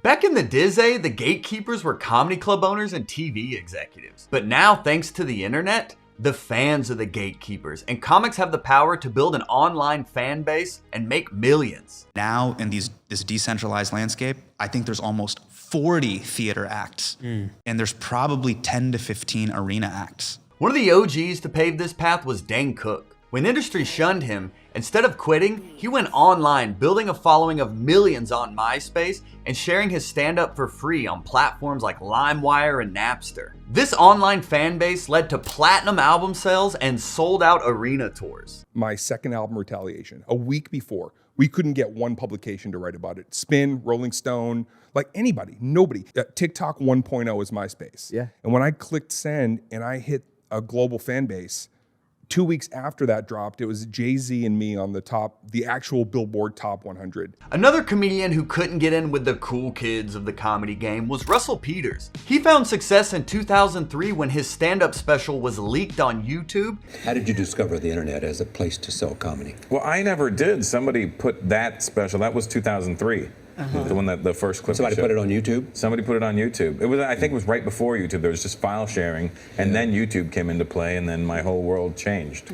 Back in the Dizzy, the gatekeepers were comedy club owners and TV executives. But now, thanks to the internet, the fans are the gatekeepers, and comics have the power to build an online fan base and make millions. Now, in this decentralized landscape, I think there's almost 40 theater acts, and there's probably 10 to 15 arena acts. One of the OGs to pave this path was Dane Cook. When industry shunned him, instead of quitting, he went online, building a following of millions on MySpace and sharing his stand-up for free on platforms like LimeWire and Napster. This online fan base led to platinum album sales and sold-out arena tours. My second album, Retaliation, a week before, we couldn't get one publication to write about it. Spin, Rolling Stone, like anybody, nobody. TikTok 1.0 is MySpace. Yeah. And when I clicked send and I hit a global fan base, 2 weeks after that dropped, it was Jay-Z and me on the actual Billboard Top 100. Another comedian who couldn't get in with the cool kids of the comedy game was Russell Peters. He found success in 2003 when his stand-up special was leaked on YouTube. How did you discover the internet as a place to sell comedy? Well, I never did. Somebody put that special, that was 2003. The one that the first clip. Somebody put it on YouTube? Somebody put it on YouTube. It was, I think it was right before YouTube. There was just file sharing, and then YouTube came into play, and then my whole world changed.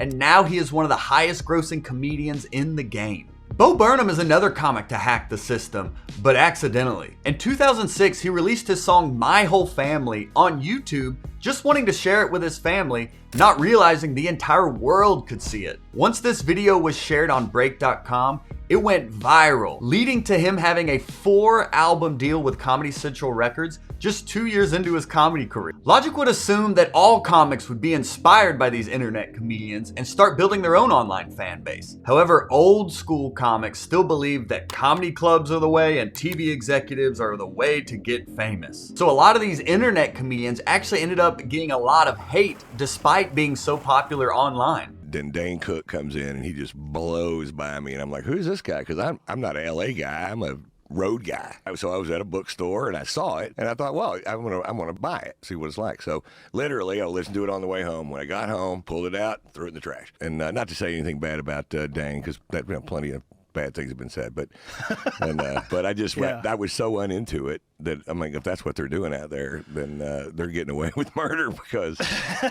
And now he is one of the highest grossing comedians in the game. Bo Burnham is another comic to hack the system, but accidentally. In 2006, he released his song My Whole Family on YouTube, just wanting to share it with his family, not realizing the entire world could see it. Once this video was shared on Break.com, it went viral, leading to him having a 4-album deal with Comedy Central Records just 2 years into his comedy career. Logic would assume that all comics would be inspired by these internet comedians and start building their own online fan base. However, old school comics still believe that comedy clubs are the way and TV executives are the way to get famous. So a lot of these internet comedians actually ended up getting a lot of hate despite being so popular online. Then Dane Cook comes in and he just blows by me, and I'm like, who's this guy? Because I'm not an LA guy, I'm a road guy. So I was at a bookstore and I saw it and I thought, well, I'm gonna buy it, see what it's like. So literally I listened to it on the way home. When I got home, pulled it out, threw it in the trash. And not to say anything bad about Dane, because plenty of bad things have been said, but but I just I was so uninto it that I'm like, if that's what they're doing out there, then they're getting away with murder, because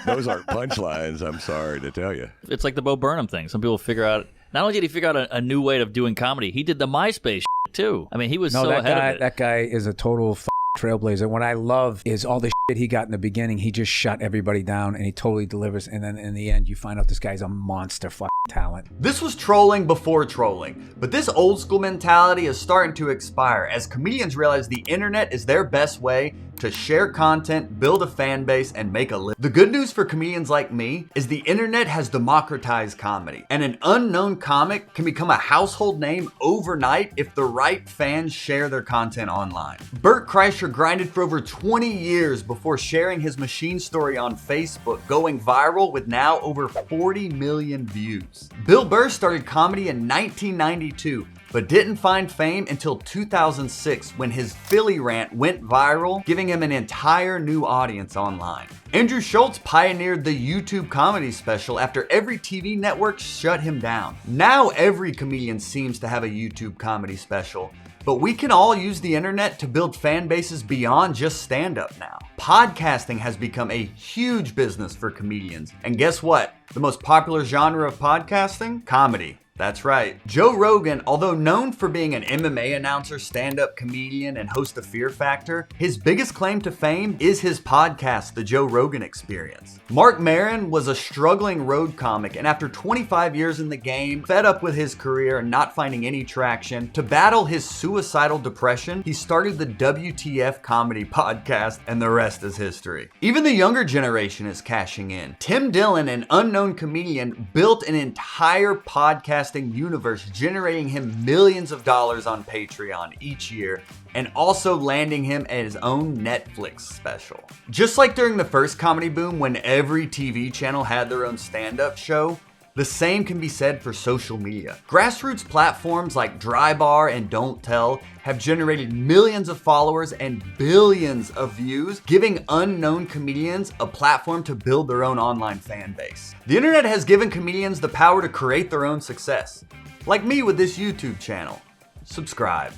those aren't punchlines. I'm sorry to tell you. It's like the Bo Burnham thing. Some people figure out. Not only did he figure out a new way of doing comedy, he did the MySpace too. I mean, he was so ahead of it. That guy is a total trailblazer. What I love is all the shit he got in the beginning. He just shut everybody down, and he totally delivers. And then in the end, you find out this guy's a monster talent. This was trolling before trolling, but this old school mentality is starting to expire as comedians realize the internet is their best way to share content, build a fan base, and make a living. The good news for comedians like me is the internet has democratized comedy, and an unknown comic can become a household name overnight if the right fans share their content online. Bert Kreischer grinded for over 20 years before sharing his machine story on Facebook, going viral with now over 40 million views. Bill Burr started comedy in 1992, but didn't find fame until 2006 when his Philly rant went viral, giving him an entire new audience online. Andrew Schultz pioneered the YouTube comedy special after every TV network shut him down. Now every comedian seems to have a YouTube comedy special, but we can all use the internet to build fan bases beyond just stand-up now. Podcasting has become a huge business for comedians. And guess what? The most popular genre of podcasting? Comedy. That's right. Joe Rogan, although known for being an MMA announcer, stand-up comedian, and host of Fear Factor, his biggest claim to fame is his podcast, The Joe Rogan Experience. Mark Maron was a struggling road comic, and after 25 years in the game, fed up with his career and not finding any traction, to battle his suicidal depression, he started the WTF Comedy Podcast, and the rest is history. Even the younger generation is cashing in. Tim Dillon, an unknown comedian, built an entire podcasting universe, generating him millions of dollars on Patreon each year, and also landing him at his own Netflix special. Just like during the first comedy boom when every TV channel had their own stand-up show, the same can be said for social media. Grassroots platforms like Drybar and Don't Tell have generated millions of followers and billions of views, giving unknown comedians a platform to build their own online fan base. The internet has given comedians the power to create their own success. Like me with this YouTube channel. Subscribe.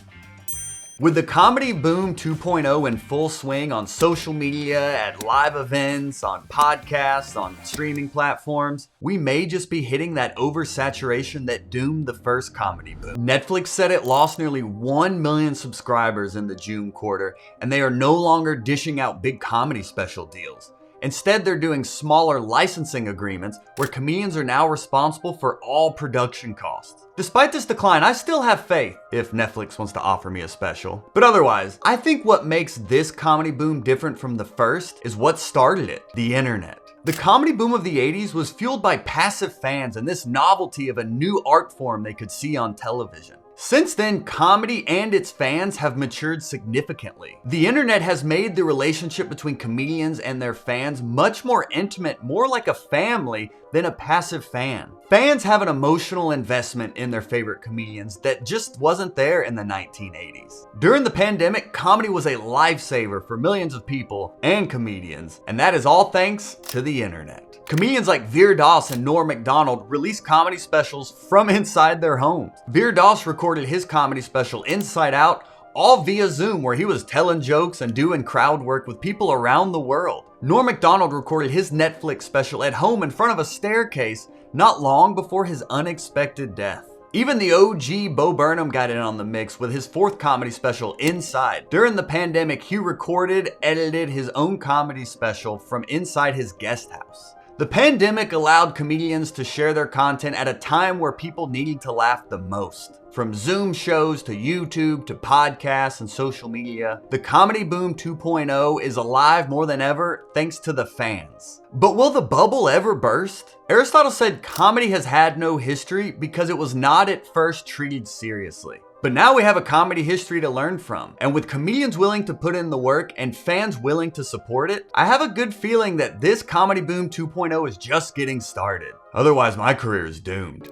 With the comedy boom 2.0 in full swing on social media, at live events, on podcasts, on streaming platforms, we may just be hitting that oversaturation that doomed the first comedy boom. Netflix said it lost nearly 1 million subscribers in the June quarter, and they are no longer dishing out big comedy special deals. Instead, they're doing smaller licensing agreements where comedians are now responsible for all production costs. Despite this decline, I still have faith if Netflix wants to offer me a special. But otherwise, I think what makes this comedy boom different from the first is what started it: the internet. The comedy boom of the 80s was fueled by passive fans and this novelty of a new art form they could see on television. Since then, comedy and its fans have matured significantly. The internet has made the relationship between comedians and their fans much more intimate, more like a family than a passive fan. Fans have an emotional investment in their favorite comedians that just wasn't there in the 1980s. During the pandemic, comedy was a lifesaver for millions of people and comedians, and that is all thanks to the internet. Comedians like Veer Das and Norm Macdonald released comedy specials from inside their homes. Veer Das recorded his comedy special Inside Out all via Zoom, where he was telling jokes and doing crowd work with people around the world. Norm Macdonald recorded his Netflix special at home in front of a staircase not long before his unexpected death. Even the OG Bo Burnham got in on the mix with his fourth comedy special, Inside. During the pandemic, he recorded, edited his own comedy special from inside his guest house. The pandemic allowed comedians to share their content at a time where people needed to laugh the most. From Zoom shows to YouTube to podcasts and social media, the comedy boom 2.0 is alive more than ever thanks to the fans. But will the bubble ever burst? Aristotle said comedy has had no history because it was not at first treated seriously. But now we have a comedy history to learn from. And with comedians willing to put in the work and fans willing to support it, I have a good feeling that this comedy boom 2.0 is just getting started. Otherwise, my career is doomed.